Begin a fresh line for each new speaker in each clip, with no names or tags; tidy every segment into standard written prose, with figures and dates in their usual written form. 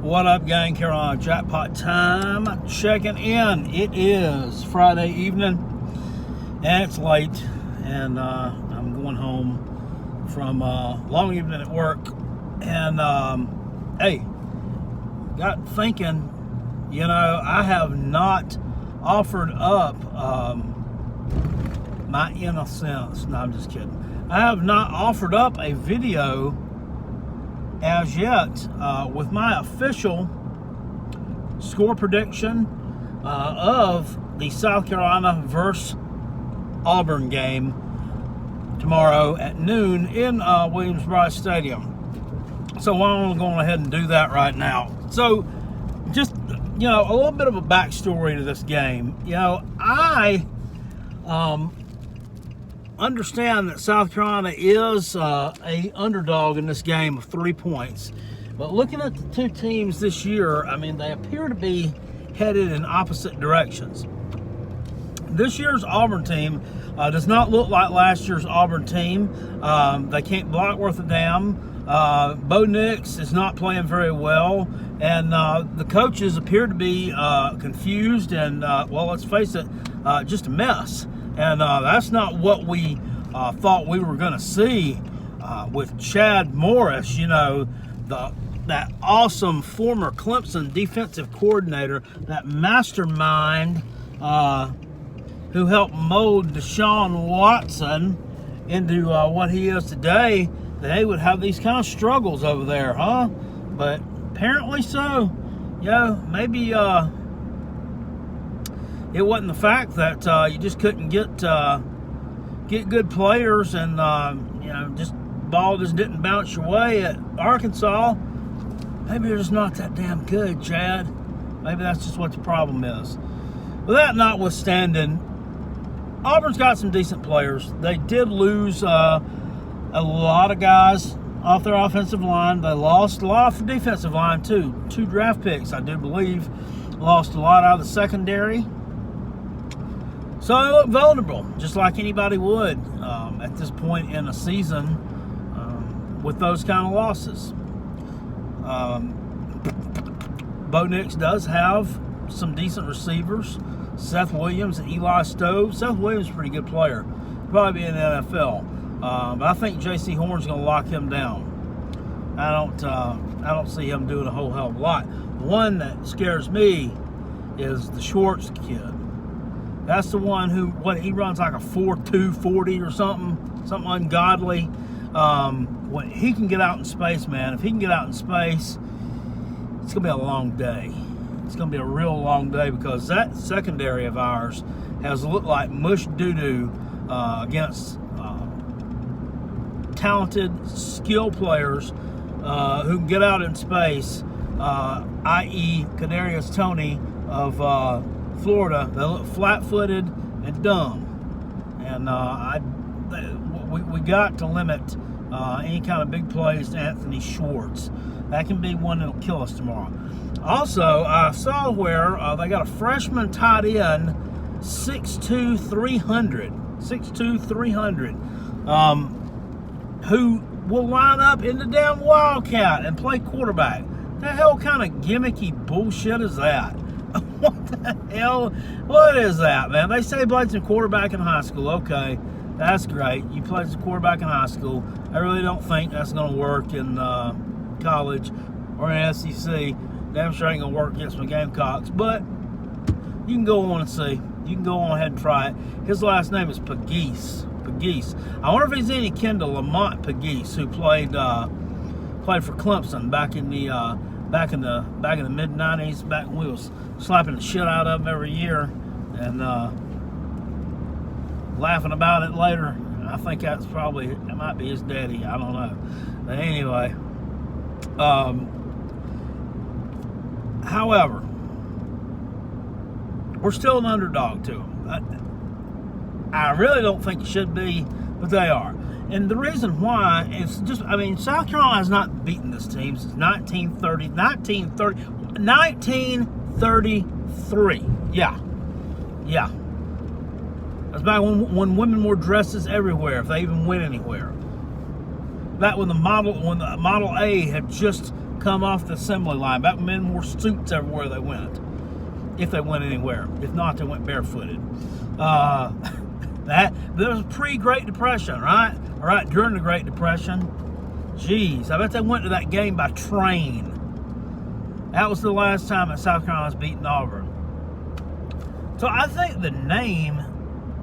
What up, gang? Carolina Jackpot time. Checking in. It is Friday evening, and it's late, and I'm going home from a long evening at work. And hey, got thinking, I have not offered up my innocence. No, I'm just kidding. I have not offered up a video as yet with my official score prediction of the South Carolina versus Auburn game tomorrow at noon in Williams-Brice Stadium. So I'm going ahead and do that right now. So just, a little bit of a backstory to this game. I understand that South Carolina is a underdog in this game of 3 points, but looking at the two teams this year, they appear to be headed in opposite directions. This year's Auburn team does not look like last year's Auburn team. They can't block worth a damn. Bo Nix is not playing very well, and the coaches appear to be confused and, let's face it, just a mess. And that's not what we thought we were going to see with Chad Morris, that awesome former Clemson defensive coordinator, that mastermind who helped mold Deshaun Watson into what he is today. They would have these kind of struggles over there, huh? But apparently so. Maybe it wasn't the fact that you just couldn't get good players, and just ball just didn't bounce your way at Arkansas. Maybe they're just not that damn good, Chad. Maybe that's just what the problem is. With that notwithstanding, Auburn's got some decent players. They did lose a lot of guys off their offensive line. They lost a lot off the defensive line too. 2 draft picks, I do believe. Lost a lot out of the secondary. So they look vulnerable, just like anybody would at this point in a season with those kind of losses. Bo Nix does have some decent receivers. Seth Williams and Eli Stove. Seth Williams is a pretty good player. Probably be in the NFL. But I think J.C. Horn's going to lock him down. I don't see him doing a whole hell of a lot. The one that scares me is the Schwartz kid. That's the one who, he runs like a 4.2 40 or something ungodly. When he can get out in space, man, if he can get out in space, it's going to be a long day. It's going to be a real long day, because that secondary of ours has looked like mush doo-doo against talented, skilled players who can get out in space, i.e. Kadarius Toney of Florida. They look flat-footed and dumb, and we got to limit any kind of big plays to Anthony Schwartz. That can be one that'll kill us tomorrow. Also, I saw where they got a freshman tight end, 6'2", 300, who will line up in the damn Wildcat and play quarterback. The hell kind of gimmicky bullshit is that? What the hell? What is that, man? They say he played some quarterback in high school. Okay, that's great. You played some quarterback in high school. I really don't think that's going to work in college or in SEC. Damn sure ain't going to work against my Gamecocks. But you can go on and see. You can go on ahead and try it. His last name is Pegues. I wonder if he's any kin to Lamont Pegues, who played for Clemson back in the mid '90s, back when we was slapping the shit out of him every year and laughing about it later. I think that might be his daddy. I don't know. But anyway, however, we're still an underdog to them. I really don't think it should be, but they are. And the reason why is just, South Carolina has not beaten this team since 1933. Yeah. That's back when women wore dresses everywhere, if they even went anywhere. Back when the Model A had just come off the assembly line. Back when men wore suits everywhere they went. If they went anywhere. If not, they went barefooted. There was pre-Great Depression, right? All right, during the Great Depression. Jeez, I bet they went to that game by train. That was the last time that South Carolina's beaten Auburn. So I think the name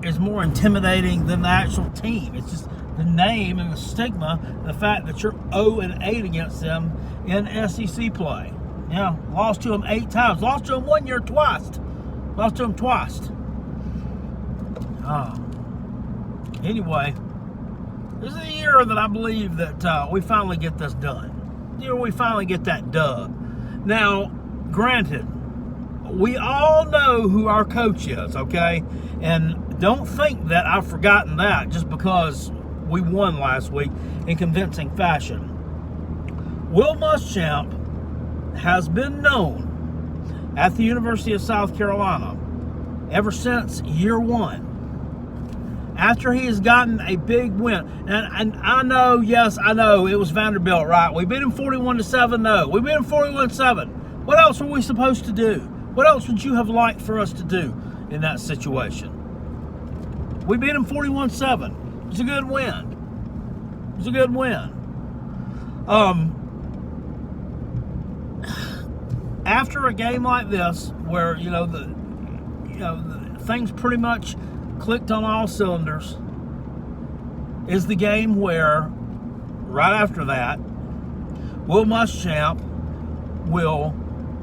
is more intimidating than the actual team. It's just the name and the stigma, the fact that you're 0-8 against them in SEC play. Yeah, lost to them 8 times. Lost to them 1 year twice. Lost to them twice. Anyway, this is the year that I believe that we finally get this done. The year we finally get that dub. Now, granted, we all know who our coach is, okay? And don't think that I've forgotten that just because we won last week in convincing fashion. Will Muschamp has been known at the University of South Carolina ever since year 1. After he has gotten a big win, and I know, yes, I know, it was Vanderbilt, right? We beat him 41-7, no. We beat him 41-7. What else were we supposed to do? What else would you have liked for us to do in that situation? We beat him 41-7. It was a good win. It was a good win. After a game like this, where the things pretty much clicked on all cylinders, is the game where right after that, Will Muschamp will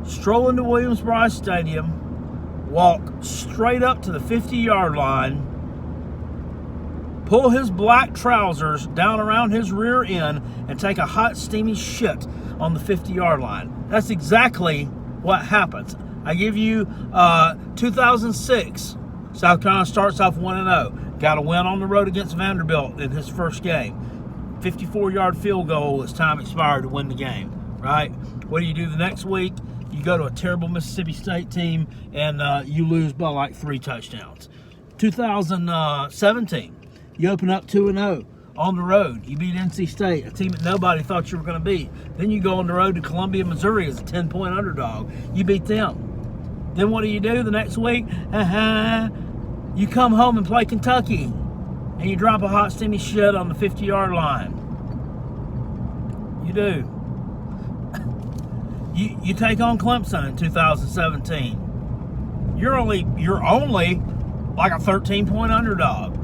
stroll into Williams-Brice Stadium, walk straight up to the 50-yard line, pull his black trousers down around his rear end, and take a hot, steamy shit on the 50-yard line. That's exactly what happens. I give you 2006. South Carolina starts off 1-0. Got a win on the road against Vanderbilt in his first game. 54-yard field goal as time expired to win the game, right? What do you do the next week? You go to a terrible Mississippi State team and you lose by like 3 touchdowns. 2017, you open up 2-0 on the road. You beat NC State, a team that nobody thought you were going to beat. Then you go on the road to Columbia, Missouri as a 10-point underdog. You beat them. Then what do the next week? You come home and play Kentucky, and you drop a hot, steamy shit on the 50-yard line. You do. You take on Clemson in 2017. You're only like a 13-point underdog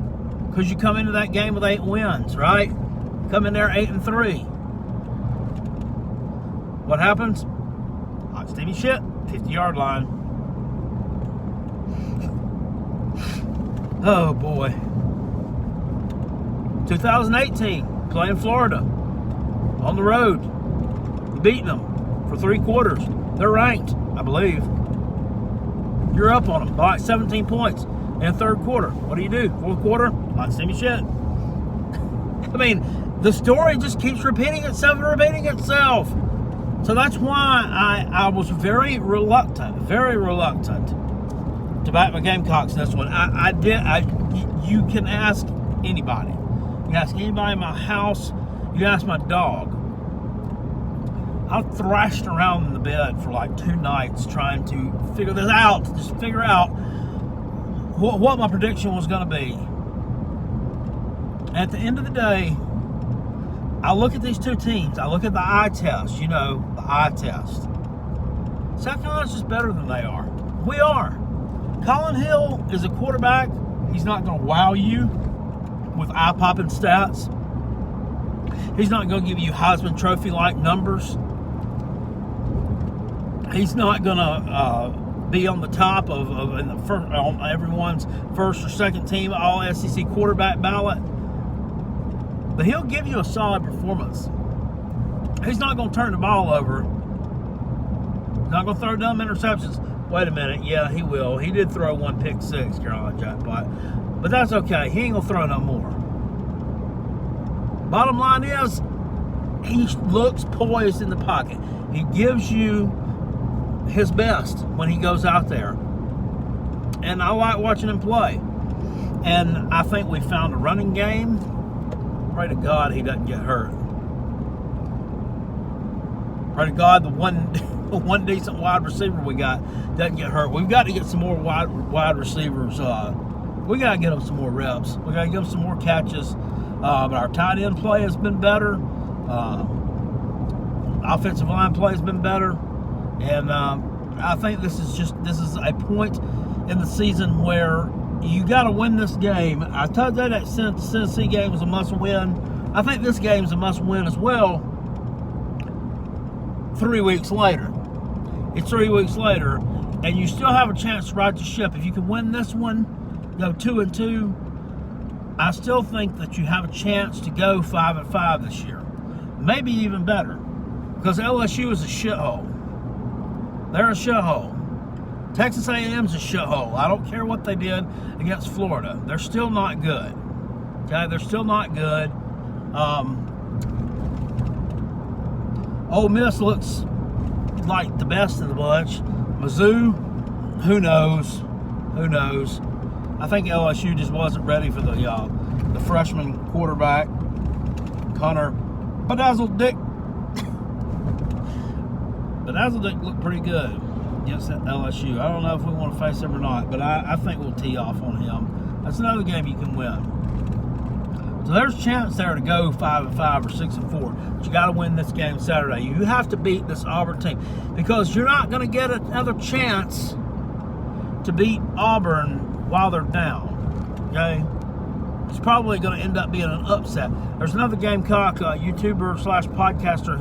because you come into that game with 8 wins, right? Come in there 8-3. What happens? Hot, steamy shit, 50-yard line. Oh boy. 2018, playing Florida on the road. You beating them for 3 quarters. They're ranked, I believe. You're up on them by like 17 points in the 3rd quarter. What do? 4th quarter, hot steamy shit. I mean, the story just keeps repeating itself and repeating itself. So that's why I was very reluctant to back my Gamecocks in this one. You can ask anybody. You can ask anybody in my house. You can ask my dog. I thrashed around in the bed for like 2 nights trying to figure this out. Just figure out what my prediction was going to be. And at the end of the day, I look at these 2 teams. I look at the eye test. The eye test. South Carolina's just better than they are. We are. Colin Hill is a quarterback. He's not going to wow you with eye-popping stats. He's not going to give you Heisman Trophy-like numbers. He's not going to be on the top on everyone's first or second team all SEC quarterback ballot. But he'll give you a solid performance. He's not going to turn the ball over. He's not going to throw dumb interceptions. Wait a minute. Yeah, he will. He did throw 1 pick-6, Carolina Jackpot. But that's okay. He ain't going to throw no more. Bottom line is, he looks poised in the pocket. He gives you his best when he goes out there. And I like watching him play. And I think we found a running game. Pray to God he doesn't get hurt. Pray to God the one decent wide receiver we got doesn't get hurt. We've got to get some more wide receivers. We got to get them some more reps. We got to give them some more catches. But our tight end play has been better. Offensive line play has been better. And I think this is a point in the season where you got to win this game. I told you that Tennessee game was a must-win. I think this game is a must-win as well. 3 weeks later. It's 3 weeks later, and you still have a chance to right the ship. If you can win this one, go 2-2, I still think that you have a chance to go 5-5 this year. Maybe even better. Because LSU is a shithole. They're a shithole. Texas A&M's a shithole. I don't care what they did against Florida. They're still not good. Okay, they're still not good. Ole Miss looks like the best of the bunch. Mizzou, who knows? Who knows? I think LSU just wasn't ready for the freshman quarterback, Connor Bedazzled Dick. Bedazzled Dick looked pretty good against that LSU. I don't know if we want to face him or not, but I think we'll tee off on him. That's another game you can win. So there's a chance there to go 5-5 or 6-4. But you got to win this game Saturday. You have to beat this Auburn team because you're not going to get another chance to beat Auburn while they're down. Okay, it's probably going to end up being an upset. There's another Gamecock YouTuber / podcaster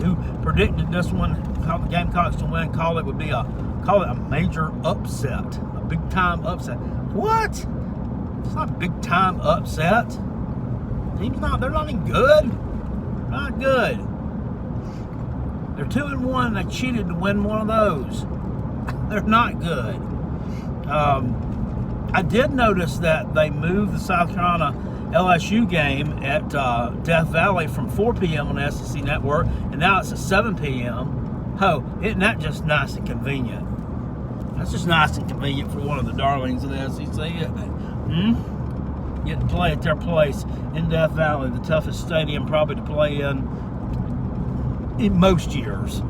who predicted this one, called the Gamecocks to win. Call it a major upset, a big time upset. What? It's not a big time upset. They're not even good. Not good. They're 2-1. They cheated to win one of those. They're not good. I did notice that they moved the South Carolina LSU game at Death Valley from 4 p.m. on the SEC Network, and now it's at 7 p.m. Oh, isn't that just nice and convenient? That's just nice and convenient for one of the darlings of the SEC, isn't it? Get to play at their place in Death Valley, the toughest stadium probably to play in most years.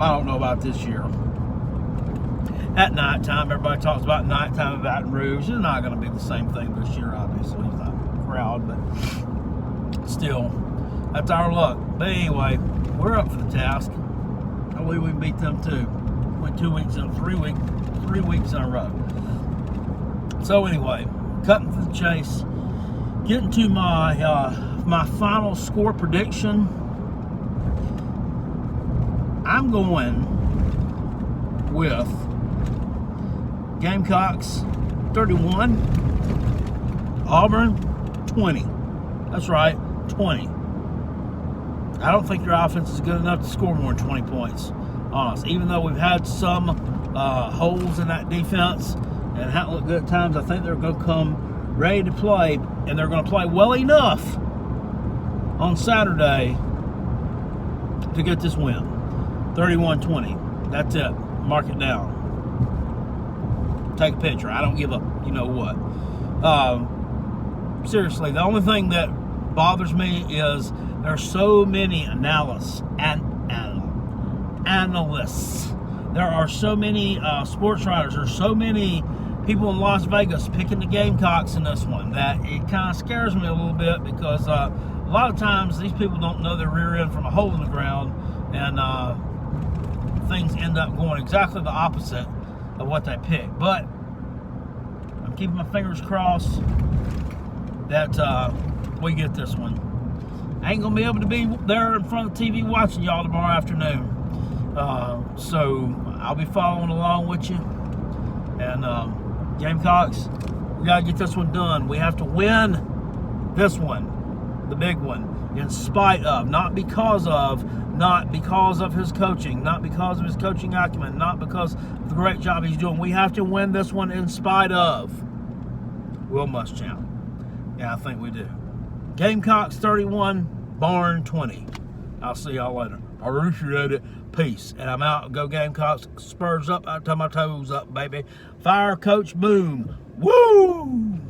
I don't know about this year. At nighttime, everybody talks about nighttime in Baton Rouge. It's not going to be the same thing this year, obviously. It's not a crowd, but still, that's our luck. But anyway, we're up for the task. I believe we can beat them too. Went 3 weeks in a row. So anyway, cutting to the chase, getting to my final score prediction. I'm going with Gamecocks 31, Auburn 20. That's right, 20. I don't think your offense is good enough to score more than 20 points, honestly. Even though we've had some holes in that defense and haven't looked good at times, I think they're going to come ready to play, and they're going to play well enough on Saturday to get this win. 31-20. That's it. Mark it down. Take a picture. I don't give a you know what. Seriously, the only thing that bothers me is there's so many analysts. There are so many sports writers. There's so many people in Las Vegas picking the Gamecocks in this one that it kind of scares me a little bit because a lot of times these people don't know their rear end from a hole in the ground, and things end up going exactly the opposite of what they pick. But I'm keeping my fingers crossed that we get this one. I ain't gonna be able to be there in front of the TV watching y'all tomorrow afternoon, so I'll be following along with you. And Gamecocks, we gotta get this one done. We have to win this one, the big one, in spite of, not because of his coaching, not because of his coaching acumen, not because of the great job he's doing. We have to win this one in spite of Will Muschamp. Yeah, I think we do. Gamecocks 31, Barn 20. I'll see y'all later. I appreciate it. Peace. And I'm out. Go Gamecocks. Spurs up. Out to my toes up, baby. Fire Coach Boom. Woo!